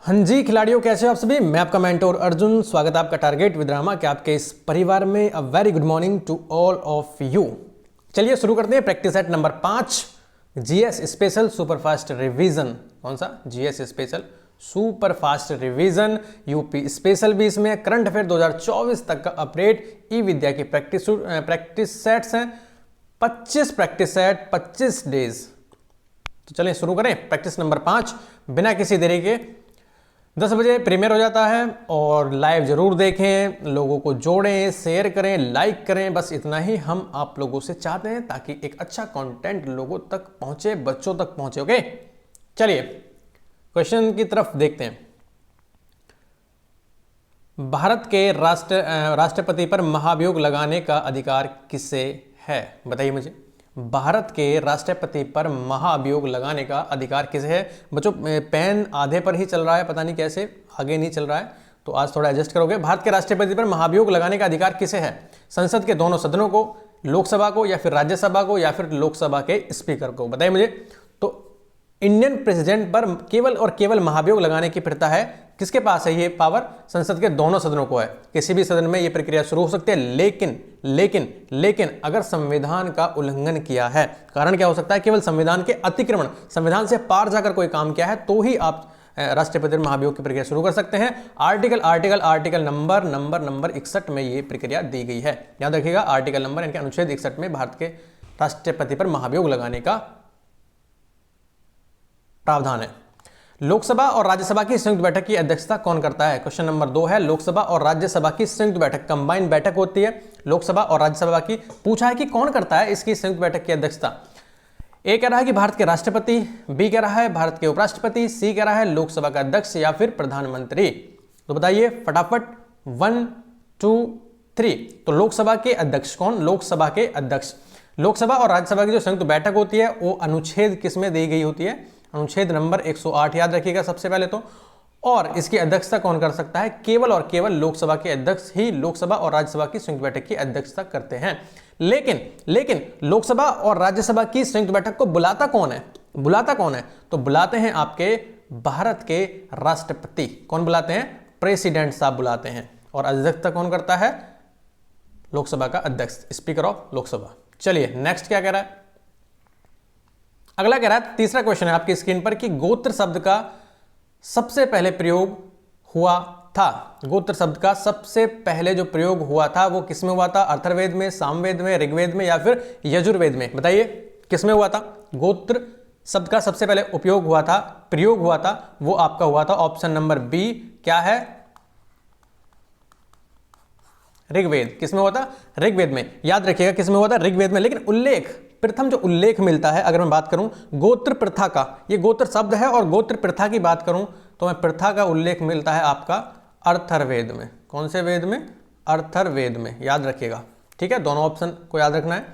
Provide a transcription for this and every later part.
हाँ जी खिलाड़ियों, कैसे हो आप सभी। मैं आपका मेंटोर अर्जुन, स्वागत है आपका टारगेट विद रामा के आपके इस परिवार में। A very good morning to all of you. चलिए शुरू करते हैं practice set number 5, GS special superfast revision. कौन सा? GS special superfast revision. UP special भी इसमें। करंट अफेयर 2024 तक का अपडेट। ई विद्या की प्रैक्टिस सेट्स हैं 25 प्रैक्टिस सेट 25 डेज। तो चलिए शुरू करें। प्रैक्टिस नंबर 5 बिना किसी देरी के 10 बजे प्रीमियर हो जाता है और लाइव जरूर देखें, लोगों को जोड़ें, शेयर करें, लाइक करें। बस इतना ही हम आप लोगों से चाहते हैं ताकि एक अच्छा कंटेंट लोगों तक पहुंचे, बच्चों तक पहुंचे। ओके, चलिए क्वेश्चन की तरफ देखते हैं। भारत के राष्ट्रपति पर महाभियोग लगाने का अधिकार किसे है? बताइए मुझे। भारत के राष्ट्रपति पर महाभियोग लगाने का अधिकार किसे है? बच्चों पेन आधे पर ही चल रहा है, पता नहीं कैसे आगे नहीं चल रहा है, तो आज थोड़ा एडजस्ट करोगे। भारत के राष्ट्रपति पर महाभियोग लगाने का अधिकार किसे है? संसद के दोनों सदनों को, लोकसभा को, या फिर राज्यसभा को, या फिर लोकसभा के स्पीकर को? बताइए मुझे। तो इंडियन प्रेसिडेंट पर केवल और केवल महाभियोग लगाने की प्रथा है। किसके पास है ये पावर? संसद के दोनों सदनों को है। किसी भी सदन में ये प्रक्रिया शुरू हो सकती है, लेकिन अगर संविधान का उल्लंघन किया है, कारण क्या हो सकता है? केवल संविधान के अतिक्रमण, संविधान से पार जाकर कोई काम किया है, तो ही आप राष्ट्रपति महाभियोग की प्रक्रिया शुरू कर सकते हैं। आर्टिकल नंबर 61 में ये प्रक्रिया दी गई है। याद रखिएगा, आर्टिकल नंबर यानी अनुच्छेद 61 में भारत के राष्ट्रपति पर महाभियोग लगाने का प्रावधान है। लोकसभा और राज्यसभा की संयुक्त बैठक की अध्यक्षता कौन करता है? क्वेश्चन नंबर 2 है, लोकसभा और राज्यसभा की संयुक्त बैठक, कंबाइंड बैठक होती है लोकसभा और राज्यसभा की। पूछा है कि कौन करता है इसकी संयुक्त बैठक की अध्यक्षता। ए कह रहा है कि भारत के राष्ट्रपति, बी कह रहा है भारत के उपराष्ट्रपति, सी कह रहा है लोकसभा का अध्यक्ष, या फिर प्रधानमंत्री। तो बताइए फटाफट, 1 2 3। तो लोकसभा के अध्यक्ष कौन? लोकसभा के अध्यक्ष। लोकसभा और राज्यसभा की जो संयुक्त बैठक होती है वो अनुच्छेद किस में दी गई होती है? अनुच्छेद नंबर 108 याद रखिएगा सबसे पहले तो। और इसकी अध्यक्षता कौन कर सकता है? केवल और केवल लोकसभा के अध्यक्ष ही लोकसभा और राज्यसभा की संयुक्त बैठक की अध्यक्षता करते हैं। लेकिन लोकसभा और राज्यसभा की संयुक्त बैठक को बुलाता कौन है? तो बुलाते हैं आपके भारत के राष्ट्रपति। कौन बुलाते हैं? प्रेसिडेंट साहब बुलाते हैं। और अध्यक्षता कौन करता है? लोकसभा का अध्यक्ष, स्पीकर ऑफ लोकसभा। चलिए नेक्स्ट क्या कह रहा है? अगला कह रहा है, तीसरा क्वेश्चन है आपकी स्क्रीन पर कि गोत्र शब्द का सबसे पहले प्रयोग हुआ था। गोत्र शब्द का सबसे पहले जो प्रयोग हुआ था वो किसमें हुआ था? अथर्ववेद में, सामवेद में, ऋग्वेद में, या फिर यजुर्वेद में? बताइए किसमें हुआ था? गोत्र शब्द का सबसे पहले उपयोग हुआ था, प्रयोग हुआ था, वो आपका हुआ था ऑप्शन नंबर बी। क्या है? ऋग्वेद। किसमें हुआ था? ऋग्वेद में। याद रखिएगा किसमें हुआ था? ऋग्वेद में। लेकिन उल्लेख, प्रथम जो उल्लेख मिलता है, अगर मैं बात करूं गोत्र प्रथा का, ये गोत्र शब्द है, और गोत्र प्रथा की बात करूं तो मैं प्रथा का उल्लेख मिलता है आपका अथर्ववेद में। कौन से वेद में? अथर्ववेद में। याद रखिएगा, ठीक है, दोनों ऑप्शन को याद रखना है।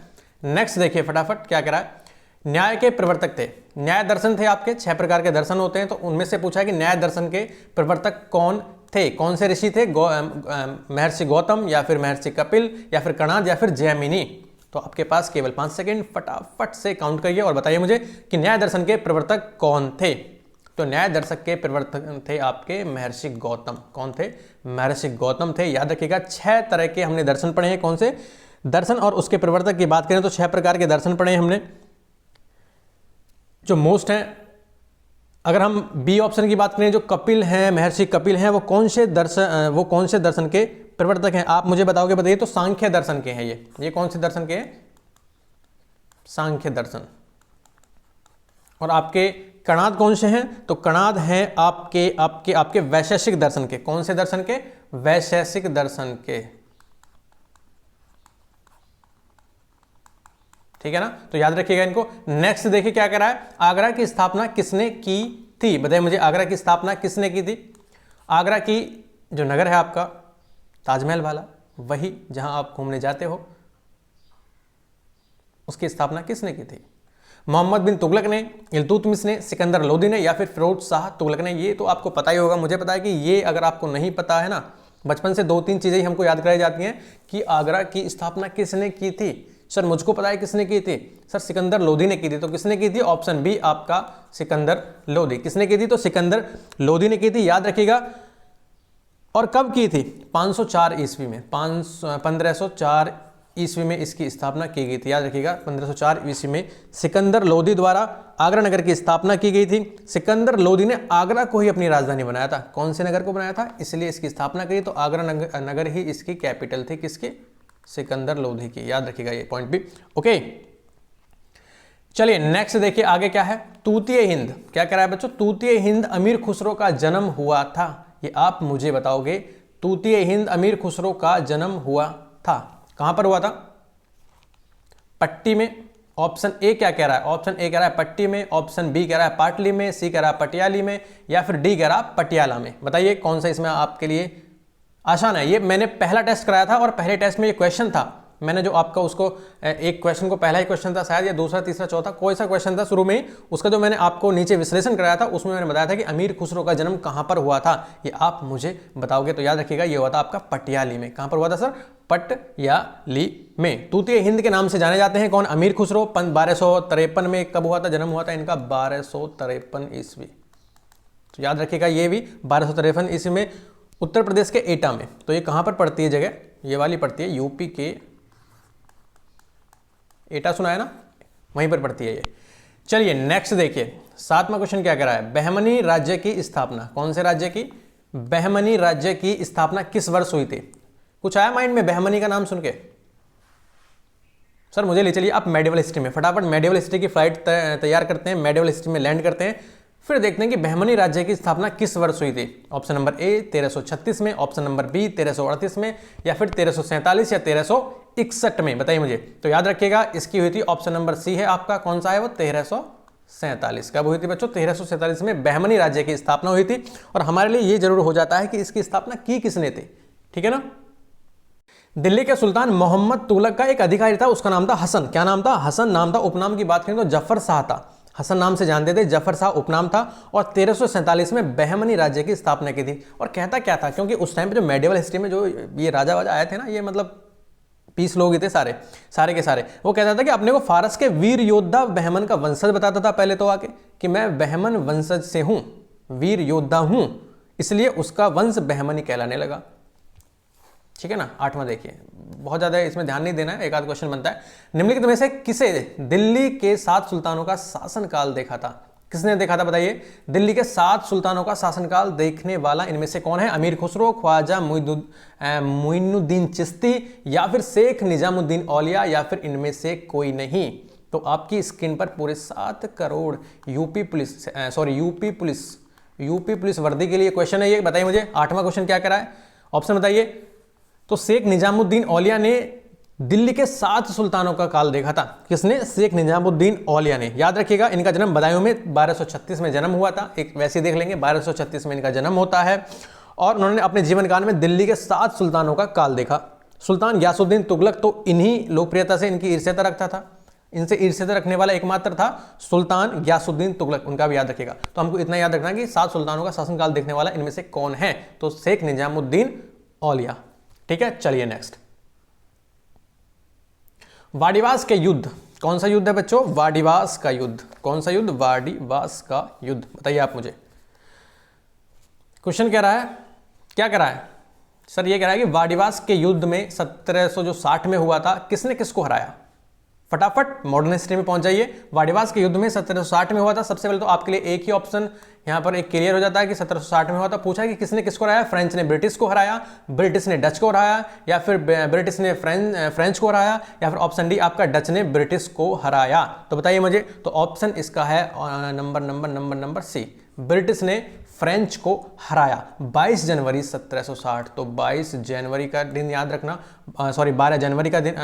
नेक्स्ट देखिए फटाफट क्या कह रहा है। न्याय के प्रवर्तक थे, न्याय दर्शन थे आपके 6 प्रकार के दर्शन होते हैं, तो उनमें से पूछा कि न्याय दर्शन के प्रवर्तक कौन थे? कौन से ऋषि थे? महर्षि गौतम, या फिर महर्षि कपिल, या फिर कणाद, या फिर जैमिनी? तो आपके पास केवल 5 सेकंड, फटाफट से काउंट करिए और बताइए मुझे कि न्याय दर्शन के प्रवर्तक कौन थे। तो न्याय दर्शक के प्रवर्तक थे आपके महर्षि गौतम। कौन थे? महर्षि गौतम थे। याद रखिएगा 6 तरह के हमने दर्शन पढ़े हैं। कौन से दर्शन? और उसके प्रवर्तक की बात करें तो 6 प्रकार के दर्शन पढ़े हैं हमने, जो मोस्ट हैं। अगर हम बी ऑप्शन की बात करें, जो कपिल हैं, महर्षि कपिल हैं, वो कौन से दर्शन के प्रवर्तक हैं? आप मुझे बताओगे, बताइए। तो सांख्य दर्शन के हैं ये कौन से दर्शन के हैं? सांख्य दर्शन। और आपके कणाद कौन से हैं? तो कणाद हैं आपके वैशेषिक दर्शन के। कौन से दर्शन के? वैशेषिक दर्शन के, ठीक है ना। तो याद रखिएगा इनको। नेक्स्ट देखिए क्या कह रहा है। आगरा की स्थापना किसने की थी? बताइए मुझे, आगरा की स्थापना किसने की थी? आगरा की जो नगर है आपका ताजमहल वाला, वही जहां आप घूमने जाते हो, उसकी स्थापना किसने की थी? मोहम्मद बिन तुगलक ने, इल्तुतमिश ने, सिकंदर लोदी ने, या फिर फिरोज शाह तुगलक ने? ये तो आपको पता ही होगा। मुझे पता है कि ये अगर आपको नहीं पता है ना, बचपन से 2-3 चीजें ही हमको याद कराई जाती हैं कि आगरा की स्थापना किसने की थी। सर मुझको पता है किसने की थी, सर सिकंदर लोधी ने की थी। तो किसने की थी? ऑप्शन बी आपका सिकंदर लोधी। किसने की थी? तो सिकंदर लोधी ने की थी, याद रखिएगा। और कब की थी? 504 ईस्वी में, 1504 ईस्वी में इसकी स्थापना की गई थी, याद रखिएगा। 1504 ईस्वी में सिकंदर लोधी द्वारा आगरा नगर की स्थापना की गई थी। सिकंदर लोधी ने आगरा को ही अपनी राजधानी बनाया था। कौन से नगर को बनाया था? इसलिए इसकी स्थापना करी, तो आगरा नगर ही इसकी कैपिटल थी। किसकी? सिकंदर लोधी की, याद रखिएगा ये पॉइंट भी। ओके, चलिए नेक्स्ट देखिए आगे क्या है। तूतीय हिंद, क्या कह रहा है बच्चों? तूतीय हिंद अमीर खुसरो का जन्म हुआ था, ये आप मुझे बताओगे। तूतीय हिंद अमीर खुसरो का जन्म हुआ था, कहां पर हुआ था? पट्टी में। ऑप्शन ए क्या कह रहा है? ऑप्शन ए कह रहा है पट्टी में, ऑप्शन बी कह रहा है पाटली में, सी कह रहा है पटियाली में, या फिर डी कह रहा है पटियाला में। बताइए कौन सा इसमें आपके लिए आसान है। ये मैंने पहला टेस्ट कराया था और पहले टेस्ट में ये क्वेश्चन था। मैंने जो आपका उसको एक क्वेश्चन को, पहला ही क्वेश्चन था शायद, या दूसरा तीसरा चौथा कोई सा क्वेश्चन था शुरू में ही, उसका जो मैंने आपको नीचे विश्लेषण कराया था उसमें मैंने बताया था कि अमीर खुसरो का जन्म कहां पर हुआ था, ये आप मुझे बताओगे। तो याद रखिएगा ये हुआ था आपका पटियाली में। कहां पर हुआ था सर? पटियाली में। तूतीय हिंद के नाम से जाने जाते हैं कौन? अमीर खुसरो। 1253 में कब हुआ था? जन्म हुआ था इनका 1253 ईस्वी। तो याद रखिएगा ये भी 1253 ईस्वी में उत्तर प्रदेश के एटा में। तो ये कहां पर पड़ती है जगह? ये वाली पड़ती है यूपी के एटा, सुना है ना, वहीं पर पड़ती है ये। चलिए नेक्स्ट देखिए, 7वां क्वेश्चन क्या कह रहा है? बहमनी राज्य की स्थापना, कौन से राज्य की? बहमनी राज्य की स्थापना किस वर्ष हुई थी? कुछ आया माइंड में बहमनी का नाम सुन के? सर मुझे ले चलिए आप मेडिवल हिस्ट्री में, फटाफट मेडिवल हिस्ट्री की फ्लाइट तैयार करते हैं, मेडिवल हिस्ट्री में लैंड करते हैं, फिर देखते हैं कि बहमनी राज्य की स्थापना किस वर्ष हुई थी। ऑप्शन नंबर ए 1336 में, ऑप्शन नंबर बी 1338 में, या फिर 1347 या 1361 में। बताइए मुझे। तो याद रखिएगा इसकी हुई थी ऑप्शन नंबर सी है आपका, कौन सा है वो? 1347। कब हुई थी बच्चों? 1347 में बहमनी राज्य की स्थापना हुई थी। और हमारे लिए ये जरूर हो जाता है कि इसकी स्थापना की किसने थी, ठीक है ना। दिल्ली के सुल्तान मोहम्मद तुगलक का एक अधिकारी था, उसका नाम था हसन। क्या नाम था? हसन नाम था। उपनाम की बात करें तो जफर शाह था। हसन नाम से जानते थे, जफर शाह उपनाम था। और 1347 में बहमनी राज्य की स्थापना की थी। और कहता क्या था, क्योंकि उस टाइम पे जो मेडिवल हिस्ट्री में जो ये राजा वाजा आए थे ना, ये मतलब पीस लोग ही थे सारे के सारे। वो कहता था कि अपने को फारस के वीर योद्धा बहमन का वंशज बताता था पहले तो आके, कि मैं बहमन वंशज से हूं, वीर योद्धा हूं, इसलिए उसका वंश बहमनी कहलाने लगा। ठीक है ना। 8वां देखिए, बहुत ज्यादा इसमें ध्यान नहीं देना है, एक आध क्वेश्चन बनता है। निम्नलिखित में से किसे दिल्ली के 7 सुल्तानों का शासनकाल देखा था? किसने देखा था बताइए? दिल्ली के 7 सुल्तानों का शासनकाल देखने वाला इनमें से कौन है? अमीर खुसरो, ख्वाजा मुइनुद्दीन चिश्ती, या फिर शेख निजामुद्दीन औलिया, या फिर इनमें से कोई नहीं। तो आपकी स्क्रीन पर पूरे 7 करोड़ यूपी पुलिस वर्दी के लिए क्वेश्चन है ये। बताइए मुझे 8वां क्वेश्चन क्या करा है? ऑप्शन बताइए। तो शेख निजामुद्दीन औलिया ने दिल्ली के 7 सुल्तानों का काल देखा था। किसने? शेख निजामुद्दीन औलिया ने। याद रखिएगा इनका जन्म बदायूं में 1236 में जन्म हुआ था। एक वैसे देख लेंगे, 1236 में इनका जन्म होता है। और उन्होंने अपने जीवन काल में दिल्ली के 7 सुल्तानों का काल देखा। सुल्तान ग्यासुद्दीन तुगलक तो इन्हीं लोकप्रियता से इनकी ईर्ष्या रखता था, इनसे ईर्ष्या रखने वाला एकमात्र था सुल्तान ग्यासुद्दीन तुगलक, उनका भी याद रखिएगा। तो हमको इतना याद रखना कि 7 सुल्तानों का शासनकाल देखने वाला इनमें से कौन है? तो शेख निजामुद्दीन औलिया। ठीक है, चलिए नेक्स्ट। वाडिवास के युद्ध, कौन सा युद्ध है बच्चों? वाडिवास का युद्ध। कौन सा युद्ध? वाडिवास का युद्ध। बताइए आप मुझे। क्वेश्चन कह रहा है, क्या कह रहा है सर? ये कह रहा है कि वाडिवास के युद्ध में 1760 में हुआ था, किसने किसको हराया? फटाफट मॉडर्न हिस्ट्री में पहुंच जाइए। वाडिवास के युद्ध में 1760 में हुआ था। सबसे पहले तो आपके लिए एक ही ऑप्शन यहां पर एक क्लियर हो जाता है कि 1760 में हुआ था। पूछा कि किसने किसको हराया? फ्रेंच ने ब्रिटिश को हराया, ब्रिटिश ने डच को हराया, या फिर ब्रिटिश ने फ्रेंच को हराया, या फिर ऑप्शन डी आपका डच ने ब्रिटिश को हराया। तो बताइए मुझे। तो ऑप्शन इसका है नंबर सी, ब्रिटिश ने फ्रेंच को हराया 22 जनवरी 1760। तो 22 जनवरी का दिन याद रखना, 12 जनवरी का दिन,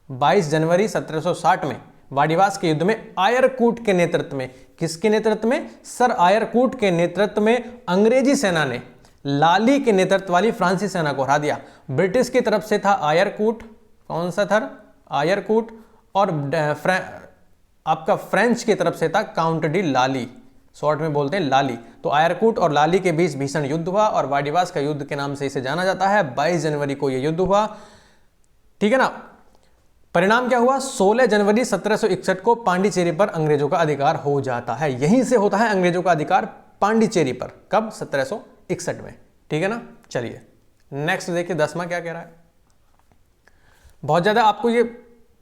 22 जनवरी 1760 में वाडिवास के युद्ध में आयरकूट के नेतृत्व में, किसके नेतृत्व में? सर आयरकूट के नेतृत्व में अंग्रेजी सेना ने लाली के नेतृत्व वाली फ्रांसीसी सेना को हरा दिया। ब्रिटिश की तरफ से था आयरकूट, कौन सा था? आयरकूट। और आपका फ्रेंच की तरफ से था काउंट डी लाली, शॉर्ट में बोलते हैं लाली। तो आयरकूट और लाली के बीच भीषण युद्ध हुआ और वाडिवास का युद्ध के नाम से इसे जाना जाता है। 22 जनवरी को यह युद्ध हुआ। ठीक है ना। परिणाम क्या हुआ? 16 जनवरी 1761 को पांडिचेरी पर अंग्रेजों का अधिकार हो जाता है। यहीं से होता है अंग्रेजों का अधिकार पांडिचेरी पर। कब? 1761 में। ठीक है ना। चलिए नेक्स्ट देखिए 10वां क्या कह रहा है। बहुत ज्यादा आपको ये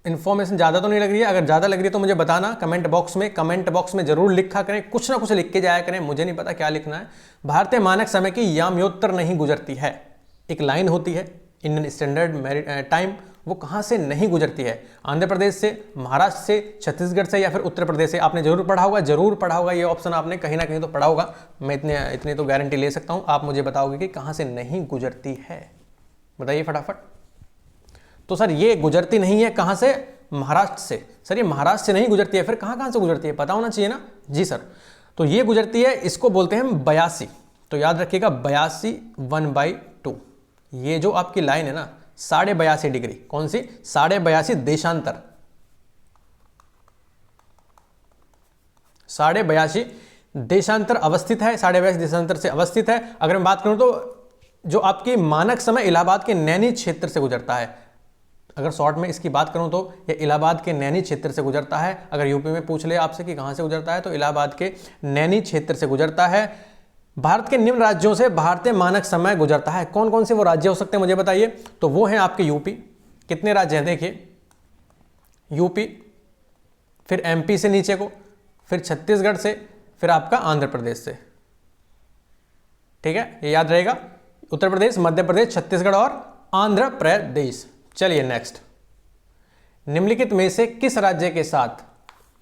इंफॉर्मेशन ज्यादा तो नहीं लग रही है? अगर ज्यादा लग रही है तो मुझे बताना कमेंट बॉक्स में जरूर लिखा करें, कुछ ना कुछ लिख के जाया करें, मुझे नहीं पता क्या लिखना है। भारतीय मानक समय की यामयोत्तर नहीं गुजरती है। एक लाइन होती है इंडियन स्टैंडर्ड टाइम, वो कहाँ से नहीं गुजरती है? आंध्र प्रदेश से, महाराष्ट्र से, छत्तीसगढ़ से या फिर उत्तर प्रदेश से? आपने जरूर पढ़ा होगा ये ऑप्शन, आपने कहीं ना कहीं तो पढ़ा होगा। मैं इतनी तो गारंटी ले सकता हूँ। आप मुझे बताओगे कि कहाँ से नहीं गुजरती है, बताइए फटाफट। तो सर ये गुजरती नहीं है, कहाँ से? महाराष्ट्र से। सर ये महाराष्ट्र से नहीं गुजरती है, फिर कहाँ से गुजरती है? पता होना चाहिए ना। जी सर, तो ये गुजरती है, इसको बोलते हैं 82। तो याद रखिएगा 82 1/2। ये जो आपकी लाइन है ना 82.5 डिग्री, कौन सी? 82.5 देशांतर, 82.5 देशांतर अवस्थित है, 82.5 देशांतर से अवस्थित है। अगर मैं बात करूं तो जो आपकी मानक समय इलाहाबाद के नैनी क्षेत्र से गुजरता है। अगर शॉर्ट में इसकी बात करूं तो ये इलाहाबाद के नैनी क्षेत्र से गुजरता है। अगर यूपी में पूछ ले आपसे कि कहां से गुजरता है, तो इलाहाबाद के नैनी क्षेत्र से गुजरता है। भारत के निम्न राज्यों से भारतीय मानक समय गुजरता है। कौन कौन से वो राज्य हो सकते हैं मुझे बताइए? तो वो हैं आपके यूपी। कितने राज्य हैं देखिए, यूपी, फिर एमपी से नीचे को, फिर छत्तीसगढ़ से, फिर आपका आंध्र प्रदेश से। ठीक है, ये याद रहेगा। उत्तर प्रदेश, मध्य प्रदेश, छत्तीसगढ़ और आंध्र प्रदेश। चलिए नेक्स्ट, निम्नलिखित में से किस राज्य के साथ,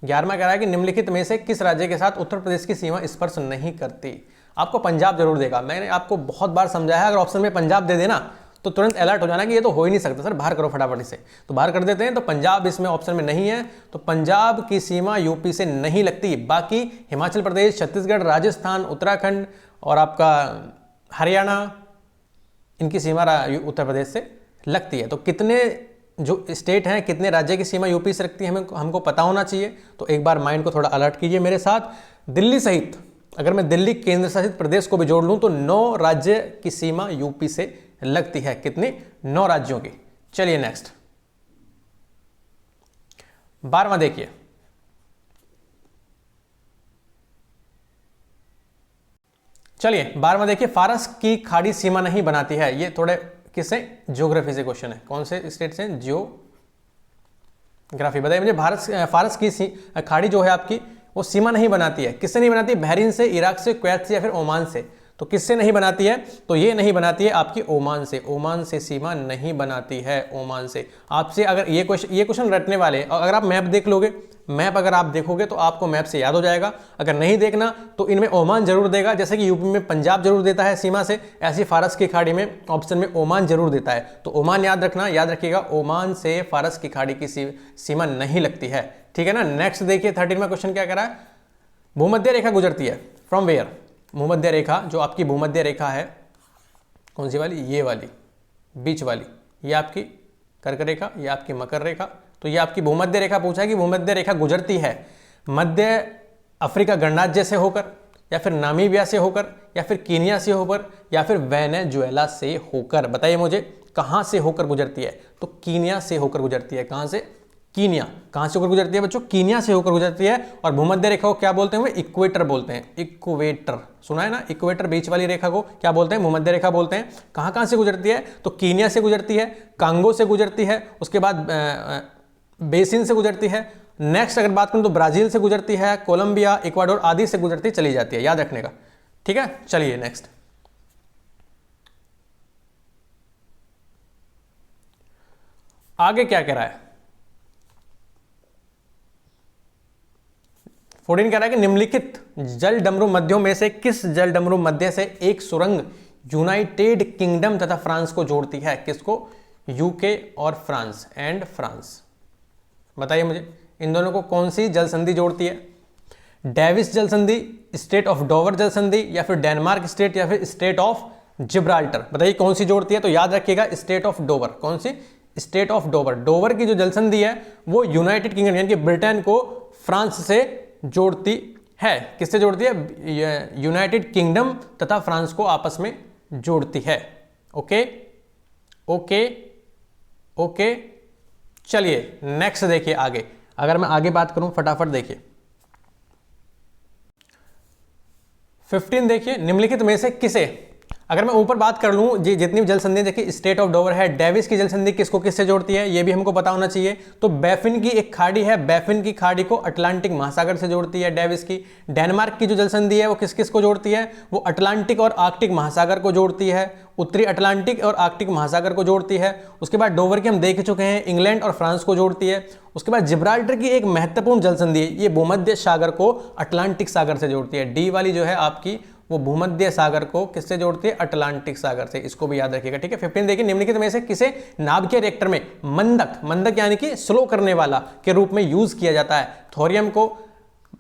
11वां कह रहा है कि निम्नलिखित में से किस राज्य के साथ उत्तर प्रदेश की सीमा स्पर्श नहीं करती? आपको पंजाब जरूर देगा। मैंने आपको बहुत बार समझाया, अगर ऑप्शन में पंजाब दे देना तो तुरंत अलर्ट हो जाना कि ये तो हो ही नहीं सकता सर, बाहर करो फटाफट इसे। तो बाहर कर देते हैं। तो पंजाब इसमें ऑप्शन में नहीं है, तो पंजाब की सीमा यूपी से नहीं लगती। बाकी हिमाचल प्रदेश, छत्तीसगढ़, राजस्थान, उत्तराखंड और आपका हरियाणा, इनकी सीमा उत्तर प्रदेश से लगती है। तो कितने जो स्टेट हैं, कितने राज्य की सीमा यूपी से रखती है, हमको पता होना चाहिए। तो एक बार माइंड को थोड़ा अलर्ट कीजिए मेरे साथ। दिल्ली सहित, अगर मैं दिल्ली केंद्र शासित प्रदेश को भी जोड़ लूं तो 9 राज्य की सीमा यूपी से लगती है। कितनी? 9 राज्यों की। चलिए नेक्स्ट, 12वां देखिए। चलिए 12वां देखिए, फारस की खाड़ी सीमा नहीं बनाती है। ये थोड़े किससे? ज्योग्राफी से क्वेश्चन है। कौन से स्टेट से? जियोग्राफी। बताइए मुझे, फारस की खाड़ी जो है आपकी, वो सीमा नहीं बनाती है। किससे नहीं बनाती? बहरीन से, इराक से, कुवैत से या फिर ओमान से? तो किससे नहीं बनाती है? तो ये नहीं बनाती है आपकी ओमान से। ओमान से सीमा नहीं बनाती है, ओमान से। आपसे अगर ये क्वेश्चन रटने वाले, अगर आप मैप देख लोगे, मैप अगर आप देखोगे तो आपको मैप से याद हो जाएगा। अगर नहीं देखना तो इनमें ओमान जरूर देगा। जैसे कि यूपी में पंजाब जरूर देता है सीमा से, ऐसी फारस की खाड़ी में ऑप्शन में ओमान जरूर देता है। तो ओमान याद रखना, याद रखिएगा, ओमान से फारस की खाड़ी की सीमा नहीं लगती है। ठीक है ना। नेक्स्ट देखिए 13वां क्वेश्चन क्या कह रहा है? भूमध्य रेखा गुजरती है फ्रॉम वेयर? भूमध्य रेखा, जो आपकी भूमध्य रेखा है, कौन सी वाली? ये वाली, बीच वाली। ये आपकी कर्क रेखा, ये आपकी मकर रेखा। तो ये आपकी भूमध्य रेखा पूछा है कि भूमध्य रेखा गुजरती है मध्य अफ्रीका गणराज्य से होकर, या फिर नामीबिया से होकर, या फिर कीनिया से होकर, या फिर वेनेजुएला से होकर। बताइए मुझे कहां से होकर गुजरती है? तो कीनिया से होकर गुजरती है। कहां से? कीनिया। कहां से होकर गुजरती है बच्चों? कीनिया से होकर गुजरती है। और भूमध्य रेखा को क्या बोलते हैं? इक्वेटर बोलते हैं। इक्वेटर सुना है ना? इक्वेटर, बीच वाली रेखा को क्या बोलते हैं? भूमध्य रेखा बोलते हैं। कहां से गुजरती है? तो कीनिया से गुजरती है, कांगो से गुजरती है, उसके बाद बेसिन से गुजरती है। नेक्स्ट अगर बात करूं तो ब्राजील से गुजरती है, कोलंबिया, इक्वाडोर आदि से गुजरती चली जाती है। याद रखने का, ठीक है। चलिए नेक्स्ट, आगे क्या कह रहा है? 14 कह रहा है कि निम्नलिखित जल डमरू मध्यों में से किस जल डमरू मध्य से एक सुरंग यूनाइटेड किंगडम तथा फ्रांस को जोड़ती है? किसको? यूके और फ्रांस, एंड फ्रांस। बताइए मुझे इन दोनों को कौन सी जल संधि जोड़ती है? डेविस जल संधि, स्टेट ऑफ डोवर जल संधि, या फिर डेनमार्क स्टेट, या फिर स्टेट ऑफ जिब्राल्टर? बताइए कौन सी जोड़ती है? तो याद रखिएगा स्टेट ऑफ डोवर। कौन सी? Strait of Dover. डोवर की जो जल संधि है वो यूनाइटेड किंगडम यानी कि ब्रिटेन को फ्रांस से जोड़ती है। किससे जोड़ती है? यूनाइटेड किंगडम तथा फ्रांस को आपस में जोड़ती है। ओके ओके ओके, चलिए नेक्स्ट देखिए आगे, अगर मैं आगे बात करूं फटाफट देखिए 15 देखिए, निम्नलिखित में से किसे, अगर मैं ऊपर बात कर लूं जी जितनी भी जल संधि देखिए, स्टेट ऑफ डोवर है, डेविस की जल संधि किसको किससे जोड़ती है ये भी हमको पता होना चाहिए। तो बैफिन की एक खाड़ी है, बैफिन की खाड़ी को अटलांटिक महासागर से जोड़ती है डेविस की। डेनमार्क की जो जल संधि है वो किस किस को जोड़ती है, वो अटलांटिक और आर्कटिक महासागर को जोड़ती है, उत्तरी अटलांटिक और आर्कटिक महासागर को जोड़ती है। उसके बाद डोवर की हम देख चुके हैं, इंग्लैंड और फ्रांस को जोड़ती है। उसके बाद जिब्राल्टर की एक महत्वपूर्ण जल संधि है, ये भूमध्य सागर को अटलांटिक सागर से जोड़ती है। डी वाली जो है आपकी वो भूमध्य सागर को किससे जोड़ती है, अटलांटिक सागर से, इसको भी याद रखिएगा, ठीक है। 15 देखिए, निम्नलिखित में से किसे नाभिकीय रिएक्टर में मंदक, मंदक यानी कि स्लो करने वाला के रूप में यूज किया जाता है। थोरियम को,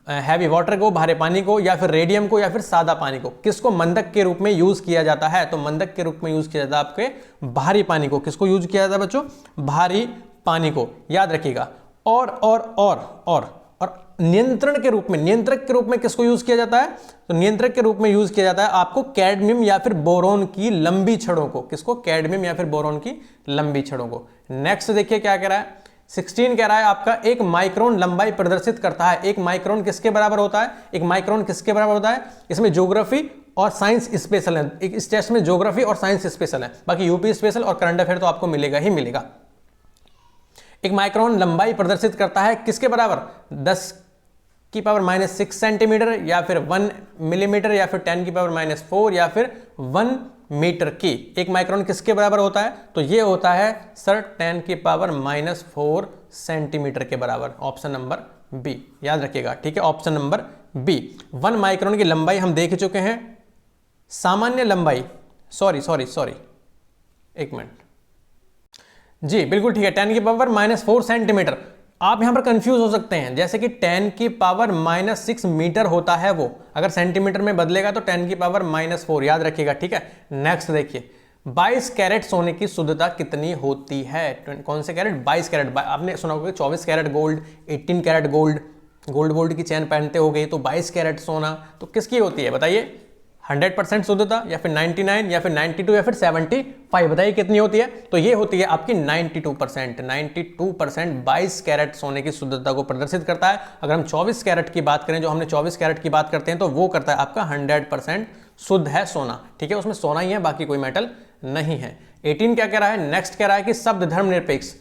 हैवी वाटर को, भारे पानी को, या फिर रेडियम को, या फिर सादा पानी को, किसको मंदक के रूप में यूज किया जाता है, तो मंदक के रूप में यूज किया जाता है आपके भारी पानी को। किसको यूज किया जाता है बच्चों, भारी पानी को, याद रखिएगा। और नियंत्रण के रूप में, नियंत्रक के रूप में किसको यूज किया जाता है, तो नियंत्रक के रूप में यूज किया जाता है आपको कैडमियम या फिर बोरोन की लंबी छड़ों को। किसको, कैडमियम या फिर बोरोन की लंबी छड़ों को। नेक्स्ट देखिए क्या कह रहा है, 16 कह रहा है आपका 1 माइक्रोन लंबाई प्रदर्शित करता है। 1 माइक्रोन किसके बराबर होता है, 1 माइक्रोन किसके बराबर होता है, इसमें ज्योग्राफी और साइंस स्पेशल है, इस टेस्ट में ज्योग्राफी और साइंस स्पेशल है, बाकी यूपी स्पेशल और करंट अफेयर तो आपको मिलेगा ही मिलेगा। 1 माइक्रोन लंबाई प्रदर्शित करता है किसके बराबर, 10⁻⁻6 सेंटीमीटर, या फिर 1 मिलीमीटर, या फिर 10⁻⁻4, या फिर 1 मीटर की। 1 माइक्रोन किसके बराबर होता है, तो ये होता है सर 10⁻⁻4 सेंटीमीटर के बराबर, ऑप्शन नंबर बी, याद रखिएगा, ठीक है, ऑप्शन नंबर बी। 1 माइक्रोन की लंबाई हम देख चुके हैं, सामान्य लंबाई, सॉरी 1 मिनट जी, बिल्कुल ठीक है, 10⁻⁻4 सेंटीमीटर। आप यहां पर कंफ्यूज हो सकते हैं, जैसे कि 10⁻⁻6 मीटर होता है वो, अगर सेंटीमीटर में बदलेगा तो 10⁻⁻4, याद रखिएगा, ठीक है। नेक्स्ट देखिए, 22 कैरेट सोने की शुद्धता कितनी होती है, कौन से कैरेट, 22 कैरेट। आपने सुना होगा 24 carat gold, 18 carat gold, gold की चैन पहनते हो गए, तो 22 कैरेट सोना तो किसकी होती है बताइए, 100% शुद्धता, या फिर 99, या फिर 92, या फिर 75, बताइए कितनी होती है, तो ये होती है आपकी 92%। 92% 22 कैरेट सोने की शुद्धता को प्रदर्शित करता है। अगर हम 24 कैरेट की बात करें, जो हमने 24 कैरेट की बात करते हैं, तो वो करता है आपका 100% शुद्ध है सोना, ठीक है, उसमें सोना ही है, बाकी कोई मेटल नहीं है। 18 क्या कह रहा है, नेक्स्ट कह रहा है कि शब्द धर्मनिरपेक्ष,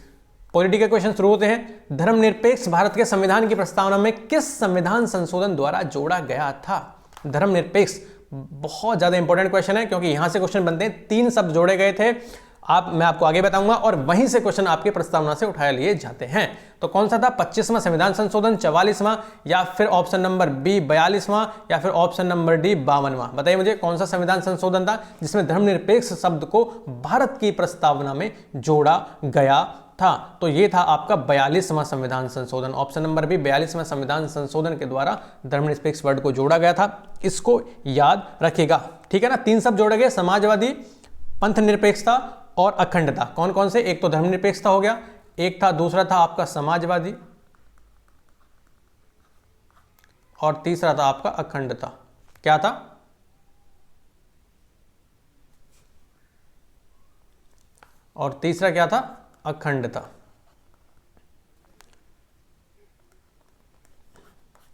पॉलिटी के क्वेश्चन शुरू होते हैं। धर्मनिरपेक्ष भारत के संविधान की प्रस्तावना में किस संविधान संशोधन द्वारा जोड़ा गया था, धर्मनिरपेक्ष बहुत ज्यादा इंपॉर्टेंट क्वेश्चन है, क्योंकि यहां से क्वेश्चन बनते हैं, 3 शब्द जोड़े गए थे, मैं आपको आगे बताऊंगा, और वहीं से क्वेश्चन आपके प्रस्तावना से उठाए लिए जाते हैं। तो कौन सा था, 25वां संविधान संशोधन, 44वां, या फिर ऑप्शन नंबर बी 42वां, या फिर ऑप्शन नंबर डी 52वां, बताइए मुझे कौन सा संविधान संशोधन था जिसमें धर्मनिरपेक्ष शब्द को भारत की प्रस्तावना में जोड़ा गया था, तो ये था आपका 42वां संविधान संशोधन, ऑप्शन नंबर बी 42वां संविधान संशोधन के द्वारा धर्मनिरपेक्ष वर्ड को जोड़ा गया था, इसको याद रखिएगा, ठीक है ना। 3 शब्द जोड़े गए, समाजवादी, पंथ निरपेक्षता और अखंडता। कौन कौन से, एक तो धर्मनिरपेक्षता हो गया, एक था, दूसरा था आपका समाजवादी, और तीसरा था आपका अखंडता। क्या था, और तीसरा क्या था, अखंडता,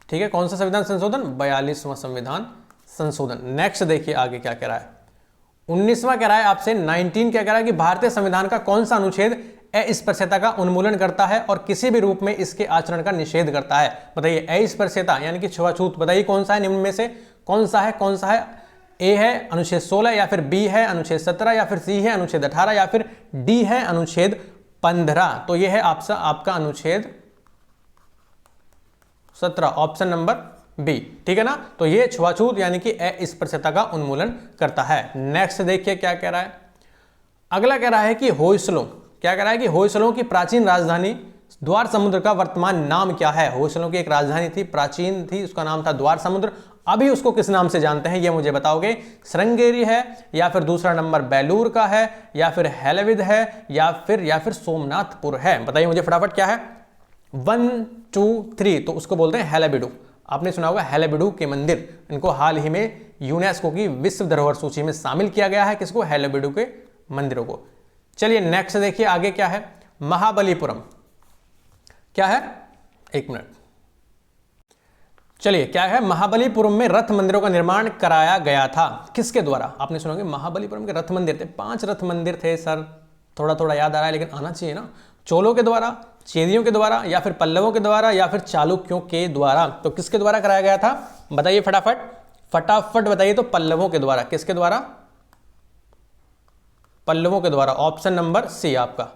ठीक है। कौन सा संविधान संशोधन, 42वां संविधान संशोधन। नेक्स्ट देखिए आगे क्या कह रहा है, 19वां कह रहा है आपसे, 19 क्या कह रहा है कि भारतीय संविधान का कौन सा अनुच्छेद अस्पृश्यता का उन्मूलन करता है और किसी भी रूप में इसके आचरण का निषेध करता है, बताइए। अस्पृश्यता यानी कि छुआछूत, बताइए कौन सा है निम्न में से, कौन सा है, ए है अनुच्छेद 16, या फिर बी है अनुच्छेद 17, या फिर सी है अनुच्छेद 18, या फिर डी है अनुच्छेद 15, तो यह है आपका अनुच्छेद 17, ऑप्शन नंबर बी, ठीक है ना। तो ये छुआछूत यानी कि अस्पृश्यता का उन्मूलन करता है। नेक्स्ट देखिए क्या कह रहा है, अगला कह रहा है कि होयसलों, क्या कह रहा है कि होयसलों की प्राचीन राजधानी द्वार समुद्र का वर्तमान नाम क्या है। होयसलों की एक राजधानी थी, प्राचीन थी, उसका नाम था द्वार समुद्र, अभी उसको किस नाम से जानते हैं ये मुझे बताओगे। श्रृंगेरी है, या फिर दूसरा नंबर बेलूर का है, या फिर हेलविद है, या फिर सोमनाथपुर है, बताइए मुझे फटाफट क्या है। 1 2 3, तो उसको बोलते हैं हेलाबिडू, आपने सुना होगा हेलाबिडू के मंदिर, इनको हाल ही में यूनेस्को की विश्व धरोहर सूची में शामिल किया गया है, किसको, हेलाबिडू के मंदिरों को। चलिए नेक्स्ट देखिए आगे क्या है, महाबलीपुरम, क्या है, एक मिनट, चलिए क्या है, महाबलीपुरम में रथ मंदिरों का निर्माण कराया गया था, किसके द्वारा? आपने सुना होगा महाबलीपुरम के रथ मंदिर थे, 5 रथ मंदिर थे सर, थोड़ा थोड़ा याद आ रहा है लेकिन आना चाहिए ना। चोलों के द्वारा, चेदियों के द्वारा, या फिर पल्लवों के द्वारा, या फिर चालुक्यों के द्वारा? तो किसके द्वारा कराया गया था बताइए फटाफट, फटाफट बताइए। तो पल्लवों के द्वारा। किसके द्वारा? पल्लवों के द्वारा। ऑप्शन नंबर सी आपका।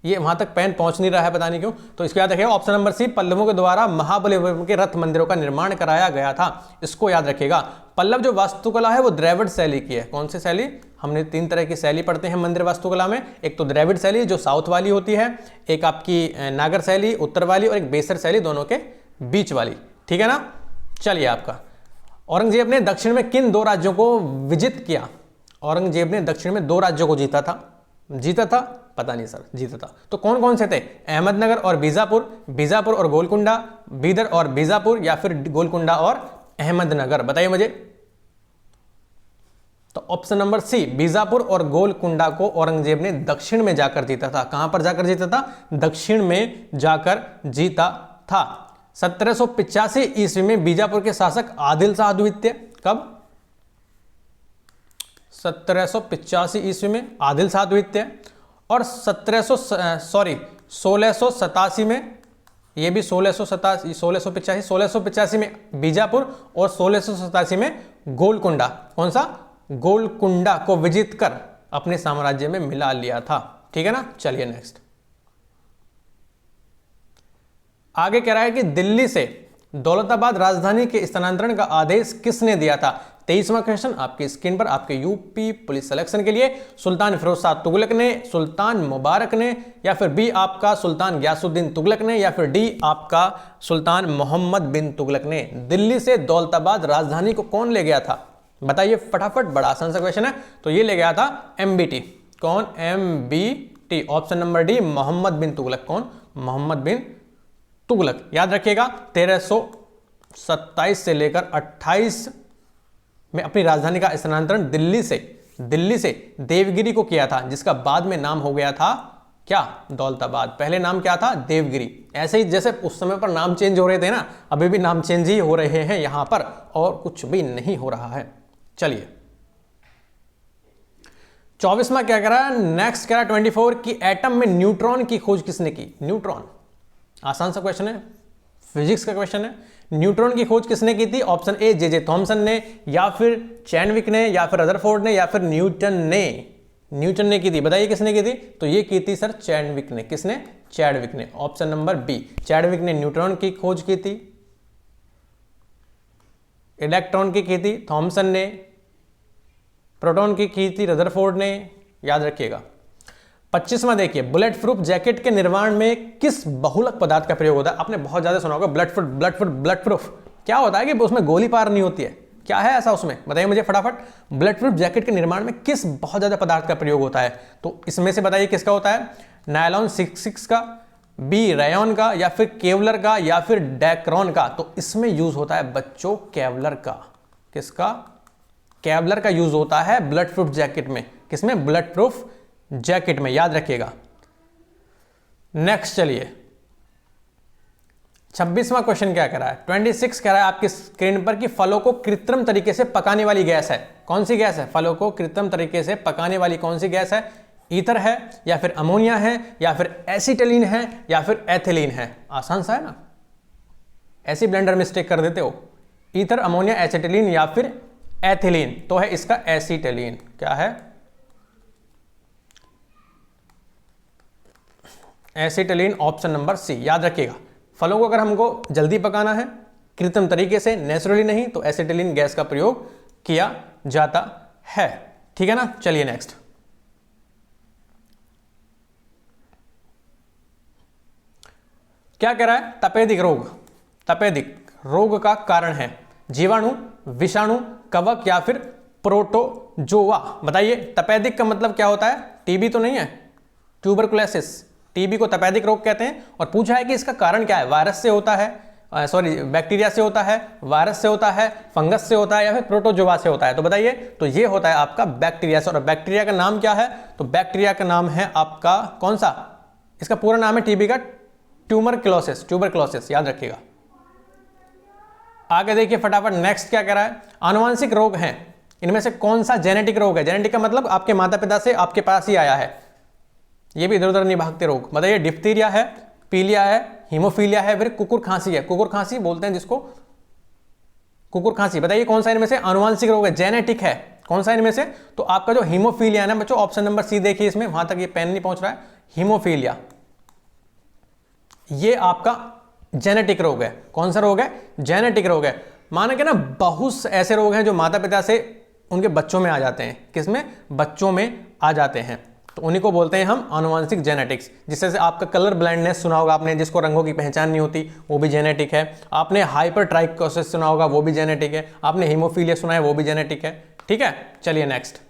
ये वहां तक पेन पहुंच नहीं रहा है, पता नहीं क्यों, तो इसको याद रखिएगा, ऑप्शन नंबर सी, पल्लवों के द्वारा महाबलीपुरम के रथ मंदिरों का निर्माण कराया गया था, इसको याद रखिएगा। पल्लव जो वास्तुकला है वो द्रविड़ शैली की है। कौन सी शैली? हमने 3 तरह की शैली पढ़ते हैं मंदिर वास्तुकला में, एक तो द्रविड़ शैली जो साउथ वाली होती है, एक आपकी नागर शैली उत्तर वाली, और एक बेसर शैली दोनों के बीच वाली, ठीक है ना। चलिए आपका, औरंगजेब ने दक्षिण में किन 2 राज्यों को विजित किया? औरंगजेब ने दक्षिण में 2 राज्यों को जीता था। जीता था? पता नहीं सर, जीता था। तो कौन कौन से थे? अहमदनगर और बीजापुर, बीजापुर और गोलकुंडा, बीदर और बीजापुर, या फिर गोलकुंडा और अहमदनगर? बताइए मुझे। तो ऑप्शन नंबर सी, बीजापुर और गोलकुंडा को औरंगजेब ने दक्षिण में जाकर जीता था। कहां पर जाकर जीता था? दक्षिण में जाकर जीता था। 1785 ईस्वी में बीजापुर के शासक आदिल शाह द्वितीय, कब? 1785 ईस्वी में आदिल शाह द्वितीय, और 1687 में, ये भी 1685 में बीजापुर, और 1687 में गोलकुंडा। कौन सा? गोलकुंडा को विजित कर अपने साम्राज्य में मिला लिया था, ठीक है ना। चलिए नेक्स्ट, आगे कह रहा है कि दिल्ली से दौलताबाद राजधानी के स्थानांतरण का आदेश किसने दिया था? 23वां क्वेश्चन आपकी स्क्रीन पर, आपके यूपी पुलिस सिलेक्शन के लिए। सुल्तान फिरोज शाह तुगलक ने, सुल्तान मुबारक ने, या फिर बी आपका सुल्तान गयासुद्दीन तुगलक ने, या फिर डी आपका सुल्तान मोहम्मद बिन तुगलक ने? दिल्ली से दौलताबाद राजधानी को कौन ले गया था? बताइए फटाफट, बड़ा आसान सा क्वेश्चन है। तो ये ले गया था MBT। कौन? MBT। Option number D, Mohammad bin Tughlaq. कौन? मोहम्मद बिन तुगलक। याद रखिएगा, 1327 से लेकर 28 में अपनी राजधानी का स्थानांतरण दिल्ली से देवगिरी को किया था, जिसका बाद में नाम हो गया था क्या? दौलताबाद। पहले नाम क्या था? देवगिरी। ऐसे ही जैसे उस समय पर नाम चेंज हो रहे थे ना, अभी भी नाम चेंज ही हो रहे हैं यहां पर, और कुछ भी नहीं हो रहा है। चलिए 24वां क्या कह रहा है? नेक्स्ट कह रहा है 24 की एटम में न्यूट्रॉन की खोज किसने की? न्यूट्रॉन, आसान सा क्वेश्चन है, फिजिक्स का क्वेश्चन है। न्यूट्रॉन की खोज किसने की थी? ऑप्शन ए जे थॉमसन ने, या फिर चैडविक ने, या फिर रदरफोर्ड ने, या फिर न्यूटन ने की थी। बताइए किसने की थी? तो ये की थी सर चैडविक ने। किसने? चैडविक ने। ऑप्शन नंबर बी, चैडविक ने न्यूट्रॉन की खोज की थी। इलेक्ट्रॉन की थी थॉमसन ने, प्रोटॉन की थी रदरफोर्ड ने। याद रखिएगा। 25वां देखिए, बुलेट प्रूफ जैकेट के निर्माण में किस बहुलक पदार्थ का प्रयोग होता है? आपने बहुत ज्यादा सुना होगा ब्लड प्रूफ। क्या होता है कि उसमें गोली पार नहीं होती है, क्या है ऐसा उसमें? बताइए मुझे फटाफट। बुलेट प्रूफ जैकेट के निर्माण में किस बहुत ज्यादा पदार्थ का प्रयोग होता है? तो इसमें से बताइए किसका होता है? नायलॉन 66 का, बी रेयन का, या फिर केवलर का, या फिर डेक्रॉन का? तो इसमें यूज होता है बच्चों केवलर का। किसका? केवलर का यूज होता है बुलेट प्रूफ जैकेट में। किसमें? बुलेट प्रूफ जैकेट में। याद रखिएगा। नेक्स्ट चलिए 26वां क्वेश्चन क्या कह रहा है? 26 कह रहा है आपकी स्क्रीन पर कि फलों को कृत्रिम तरीके से पकाने वाली गैस है। कौन सी गैस है? फलों को कृत्रिम तरीके से पकाने वाली कौन सी गैस है? ईथर है, या फिर अमोनिया है, या फिर एसिटिलीन है, या फिर एथिलीन है? आसान सा है ना, ऐसी ब्लेंडर मिस्टेक कर देते हो। ईथर, अमोनिया, एसिटिलीन या फिर एथिलीन? तो है इसका एसिटिलीन। क्या है? एसिटिलीन। Option number C. याद रखिएगा, फलों को अगर हमको जल्दी पकाना है कृत्रिम तरीके से, नेचुरली नहीं, तो एसिटिलीन गैस का प्रयोग किया जाता है, ठीक है ना। चलिए नेक्स्ट, क्या कह रहा है? तपेदिक रोग। तपेदिक रोग का कारण है जीवाणु, विषाणु, कवक, या फिर प्रोटोजोआ? बताइए। तपेदिक का मतलब क्या होता है? टीबी तो नहीं है, ट्यूबरकुलोसिस। टीबी को तपेदिक रोग कहते हैं। और पूछा है कि इसका कारण क्या है? वायरस से होता है, बैक्टीरिया से होता है, वायरस से होता है, फंगस से होता है, या फिर प्रोटोजोआ से होता है? तो बताइए। तो ये होता है आपका बैक्टीरिया से। और बैक्टीरिया का नाम क्या है? तो बैक्टीरिया का नाम है आपका कौन सा? इसका पूरा नाम है टीबी का ट्यूबरक्लोसिस याद रखिएगा। आगे देखिए फटाफट नेक्स्ट क्या कह रहा है, आनुवांशिक रोग हैं, इनमें से कौन सा जेनेटिक रोग है? जेनेटिक का मतलब आपके माता पिता से आपके पास ही आया है, ये भी इधर उधर नहीं भागते रोग। बताइए, डिप्थीरिया है, पीलिया है, हीमोफीलिया है, फिर कुकुर खांसी है। कुकुर खांसी बोलते हैं जिसको, कुकुर खांसी। बताइए कौन सा इनमें से आनुवांशिक रोग है, जेनेटिक है, कौन सा इनमें से? तो आपका जो हीमोफीलिया है ना बच्चों, ऑप्शन नंबर सी देखिए, इसमें वहां तक ये पेन नहीं पहुंच रहा है, हीमोफीलिया, ये आपका जेनेटिक रोग है। कौन सा रोग है? जेनेटिक रोग है। माना कि ना बहुत ऐसे रोग हैं जो माता पिता से उनके बच्चों में आ जाते हैं। किसमें? बच्चों में आ जाते हैं, तो उन्हीं को बोलते हैं हम आनुवांशिक जेनेटिक्स। जिससे से आपका कलर ब्लाइंडनेस सुना होगा आपने, जिसको रंगों की पहचान नहीं होती, वो भी जेनेटिक है। आपने हाइपर ट्राइकोसिस सुना होगा, वो भी जेनेटिक है। आपने हीमोफीलिया सुना है, वो भी जेनेटिक है। ठीक है, चलिए नेक्स्ट।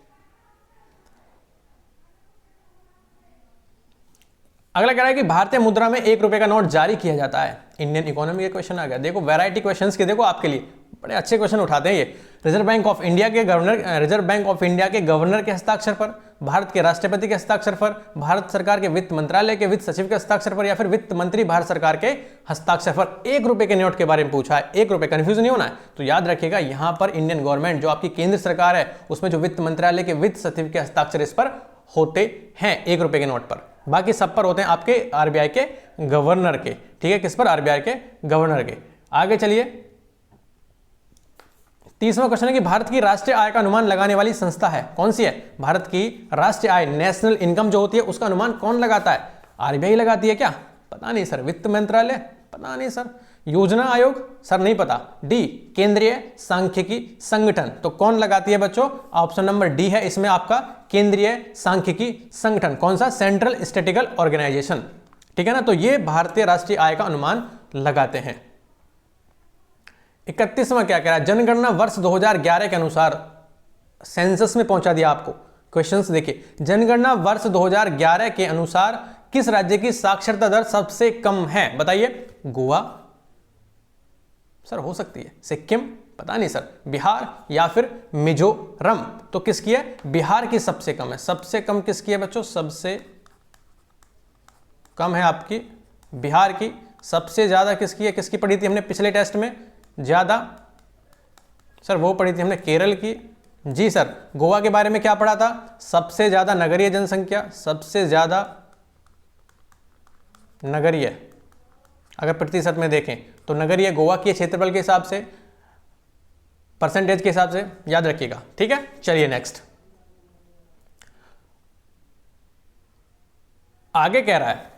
अगला कह रहा है कि भारतीय मुद्रा में 1 रुपए का नोट जारी किया जाता है। इंडियन इकोनॉमी का क्वेश्चन आ गया। देखो वैरायटी क्वेश्चंस के, देखो आपके लिए बड़े अच्छे क्वेश्चन उठाते हैं ये। रिजर्व बैंक ऑफ इंडिया के गवर्नर के हस्ताक्षर पर, भारत के राष्ट्रपति के हस्ताक्षर पर, भारत सरकार के वित्त मंत्रालय के वित्त सचिव के हस्ताक्षर पर, या फिर वित्त मंत्री भारत सरकार के हस्ताक्षर पर 1 रुपए के नोट के बारे में पूछा है। 1 रुपए, कंफ्यूज नहीं होना है। तो याद रखिएगा यहां पर इंडियन गवर्नमेंट जो आपकी केंद्र सरकार है, उसमें जो वित्त मंत्रालय के वित्त सचिव के हस्ताक्षर इस पर होते हैं 1 रुपए के नोट पर। बाकी सब पर होते हैं आपके आरबीआई के गवर्नर के। ठीक है, किस पर? आरबीआई के गवर्नर के। आगे चलिए, 30वां क्वेश्चन है कि भारत की राष्ट्रीय आय का अनुमान लगाने वाली संस्था है, कौन सी है? भारत की राष्ट्रीय आय, नेशनल इनकम जो होती है, उसका अनुमान कौन लगाता है? आरबीआई लगाती है क्या? पता नहीं सर। वित्त मंत्रालय? पता नहीं सर। योजना आयोग? सर नहीं पता। डी, केंद्रीय सांख्यिकी संगठन। तो कौन लगाती है बच्चों? ऑप्शन नंबर डी है इसमें आपका, केंद्रीय सांख्यिकी संगठन। कौन सा? Central statistical organisation. ठीक है ना, तो ये भारतीय राष्ट्रीय आय का अनुमान लगाते हैं। 31वां क्या कह रहा है, जनगणना वर्ष 2011 के अनुसार, सेंसस में पहुंचा दिया आपको। क्वेश्चंस देखिए, जनगणना वर्ष 2011 के अनुसार किस राज्य की साक्षरता दर सबसे कम है? बताइए। गोवा सर हो सकती है, सिक्किम पता नहीं सर, बिहार या फिर मिजोरम। तो किसकी है? बिहार की सबसे कम है। सबसे कम किसकी है बच्चों? सबसे कम है आपकी बिहार की। सबसे ज्यादा किसकी है? किसकी पढ़ी थी हमने पिछले टेस्ट में ज्यादा? सर वो पढ़ी थी हमने केरल की। जी सर। गोवा के बारे में क्या पढ़ा था? सबसे ज्यादा नगरीय जनसंख्या, सबसे ज्यादा नगरीय, अगर प्रतिशत में देखें तो नगरीय गोवा की क्षेत्रफल के हिसाब से, परसेंटेज के हिसाब से, याद रखिएगा। ठीक है, चलिए नेक्स्ट। आगे कह रहा है,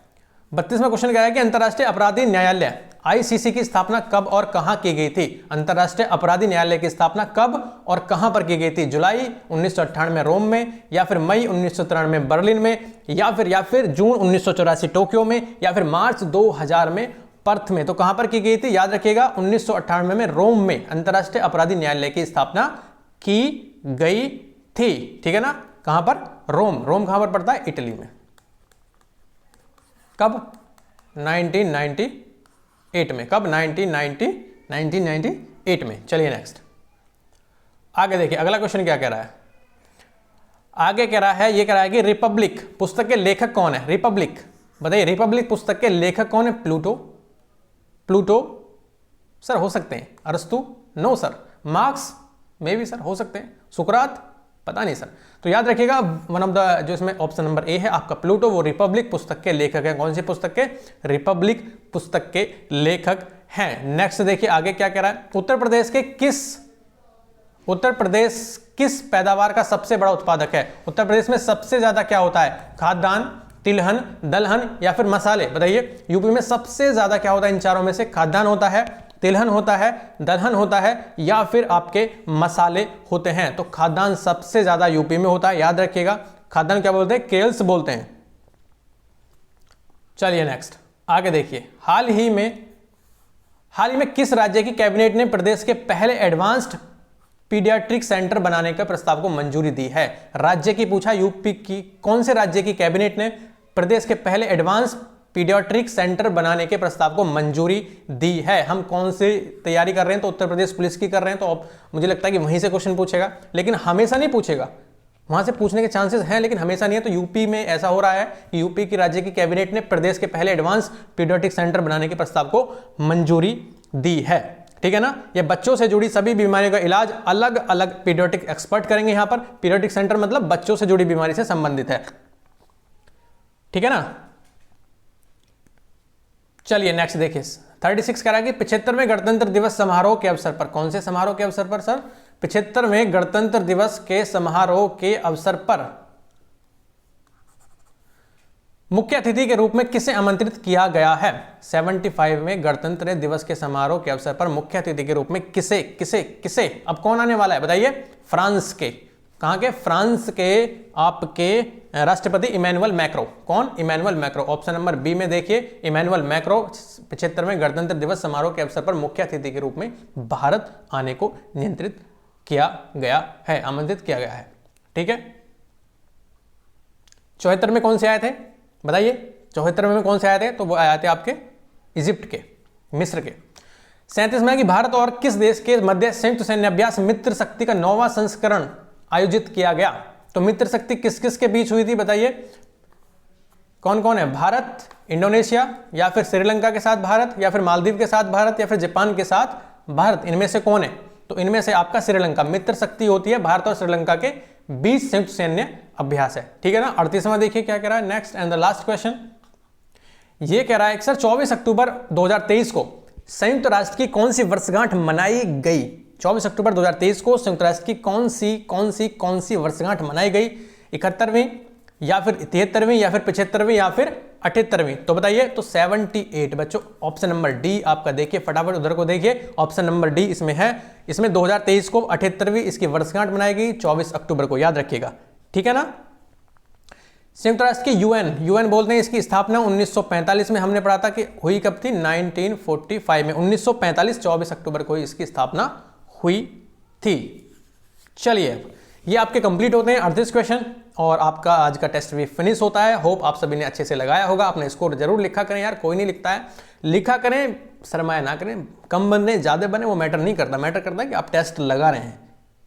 32वां क्वेश्चन कह रहा है कि अंतर्राष्ट्रीय अपराधी न्यायालय आईसीसी की स्थापना कब और कहां की गई थी? अंतर्राष्ट्रीय अपराधी न्यायालय की स्थापना कब और कहां पर की गई थी? जुलाई 1998 में रोम में, या फिर मई 1993 में बर्लिन में, या फिर जून 1984 टोक्यो में, या फिर मार्च 2000 में पर्थ में। तो कहां पर की गई थी? याद रखिएगा 1998 में रोम में अंतर्राष्ट्रीय अपराधी न्यायालय की स्थापना की गई थी। ठीक है ना, कहां पर? रोम। रोम कहां पर पड़ता है? इटली में। कब? 1998 में। कब? 1998 में। चलिए नेक्स्ट। आगे देखिए अगला क्वेश्चन क्या कह रहा है। आगे कह रहा है, ये कह रहा है कि रिपब्लिक पुस्तक के लेखक कौन है? रिपब्लिक, बताइए रिपब्लिक पुस्तक के लेखक कौन है? प्लूटो सर हो सकते हैं। अरस्तु? No sir. मार्क्स? मे भी सर हो सकते हैं। सुकरात? पता नहीं सर। तो याद रखिएगा वन ऑफ द, जो इसमें ऑप्शन नंबर ए है आपका प्लूटो, वो रिपब्लिक पुस्तक के लेखक है। कौन सी पुस्तक के? रिपब्लिक पुस्तक के लेखक हैं। नेक्स्ट देखिए आगे क्या कह रहा है। उत्तर प्रदेश किस पैदावार का सबसे बड़ा उत्पादक है? उत्तर प्रदेश में सबसे ज्यादा क्या होता है? खाद्यान्न, तिलहन, दलहन या फिर मसाले? बताइए यूपी में सबसे ज्यादा क्या होता है? इन चारों में से खाद्यान्न होता है, तिलहन होता है, दलहन होता है, या फिर आपके मसाले होते हैं। तो खाद्यान्न सबसे ज्यादा यूपी में होता है, याद रखिएगा। खाद्यान्न क्या बोलते हैं? केल्स बोलते हैं। चलिए नेक्स्ट आगे देखिए। हाल ही में किस राज्य की कैबिनेट ने प्रदेश के पहले एडवांस्ड पीडियाट्रिक सेंटर बनाने के प्रस्ताव को मंजूरी दी है? राज्य की पूछा, यूपी की। कौन से राज्य की कैबिनेट ने प्रदेश के पहले एडवांस पीडियाट्रिक सेंटर बनाने के प्रस्ताव को मंजूरी दी है? हम कौन सी तैयारी कर रहे हैं? तो उत्तर प्रदेश पुलिस की कर रहे हैं, तो मुझे लगता है कि वहीं से क्वेश्चन पूछेगा, लेकिन हमेशा नहीं पूछेगा। वहां से पूछने के चांसेस हैं, लेकिन हमेशा नहीं है। तो यूपी में ऐसा हो रहा है कि यूपी की राज्य की कैबिनेट ने प्रदेश के पहले एडवांस पीडियाट्रिक सेंटर बनाने के प्रस्ताव को मंजूरी दी है। ठीक है ना। ये बच्चों से जुड़ी सभी बीमारियों का इलाज अलग अलग पीडियाट्रिक एक्सपर्ट करेंगे। यहां पर पीडियाट्रिक सेंटर मतलब बच्चों से जुड़ी बीमारी से संबंधित है। ठीक है ना। चलिए नेक्स्ट देखिए 36 कह रहा है कि 75वें गणतंत्र दिवस समारोह के अवसर पर, कौन से समारोह के अवसर पर सर? 75वें गणतंत्र दिवस के समारोह के अवसर पर मुख्य अतिथि के रूप में किसे आमंत्रित किया गया है? 75वें गणतंत्र दिवस के समारोह के अवसर पर मुख्य अतिथि के रूप में किसे किसे किसे अब कौन आने वाला है बताइए? फ्रांस के, कहां के? फ्रांस के आपके राष्ट्रपति इमैनुअल मैक्रो। कौन? Emmanuel Macron. Option number B में देखिए, इमैनुअल मैक्रो 75वें गणतंत्र दिवस समारोह के अवसर पर मुख्य अतिथि के रूप में भारत आने को नियंत्रित किया गया है, आमंत्रित किया गया है। ठीक है। 74 में कौन से आए थे बताइए? 74 में कौन से आए थे? तो वो आए थे आपके इजिप्ट के, मिस्र के। 37 में कि भारत और किस देश के मध्य संयुक्त सैन्य अभ्यास मित्र शक्ति का 9वां संस्करण आयोजित किया गया? तो मित्र शक्ति किस किस के बीच हुई थी बताइए? कौन कौन है? भारत, इंडोनेशिया, या फिर श्रीलंका के साथ भारत, या फिर मालदीव के साथ भारत, या फिर जापान के साथ भारत। इनमें से कौन है? तो इनमें से आपका श्रीलंका। मित्र शक्ति होती है भारत और श्रीलंका के बीच संयुक्त सैन्य अभ्यास है। ठीक है ना। 38वां देखिए क्या कह रहा है, next and the last question. ये कह रहा है सर 24 अक्टूबर 2023 को संयुक्त राष्ट्र की कौन सी वर्षगांठ मनाई गई? 24 अक्टूबर 2023 को संयुक्त राष्ट्र की कौन सी वर्षगांठ मनाई गई? 71वीं, या फिर 73वीं, या फिर 75वीं, या फिर 78वीं? तो बताइए। तो 78 बच्चों, ऑप्शन नंबर डी आपका देखिए, फटाफट उधर को देखिए, ऑप्शन नंबर डी इसमें है। इसमें 2023 को 78वीं इसकी वर्षगांठ मनाई गई 24 अक्टूबर को, याद रखिएगा। ठीक है ना। संयुक्त राष्ट्र की यूएन बोलते हैं, इसकी स्थापना 1945 में हमने पढ़ा था कि हुई कब थी? 1945 में, 1945 24 अक्टूबर को इसकी स्थापना हुई थी। चलिए ये आपके कंप्लीट होते हैं 38 क्वेश्चन और आपका आज का टेस्ट भी फिनिश होता है। होप आप सभी ने अच्छे से लगाया होगा। अपने स्कोर जरूर लिखा करें यार, कोई नहीं लिखता है, लिखा करें, शर्माया ना करें। कम बने ज़्यादा बने वो मैटर नहीं करता, मैटर करता है कि आप टेस्ट लगा रहे हैं,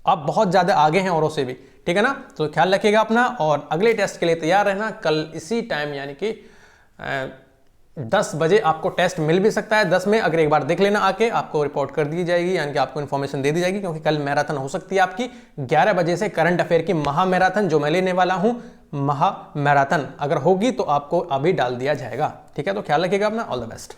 आप बहुत ज़्यादा आगे हैं औरों से भी। ठीक है ना। तो ख्याल रखिएगा अपना और अगले टेस्ट के लिए तैयार रहना। कल इसी टाइम यानी कि 10 बजे आपको टेस्ट मिल भी सकता है। 10 में अगर एक बार देख लेना आके, आपको रिपोर्ट कर दी जाएगी, यानी कि आपको इन्फॉर्मेशन दे दी जाएगी, क्योंकि कल मैराथन हो सकती है आपकी 11 बजे से। करंट अफेयर की महा मैराथन जो मैं लेने वाला हूं, महा मैराथन अगर होगी तो आपको अभी डाल दिया जाएगा। ठीक है। तो ख्याल रखिएगा अपना। All the best.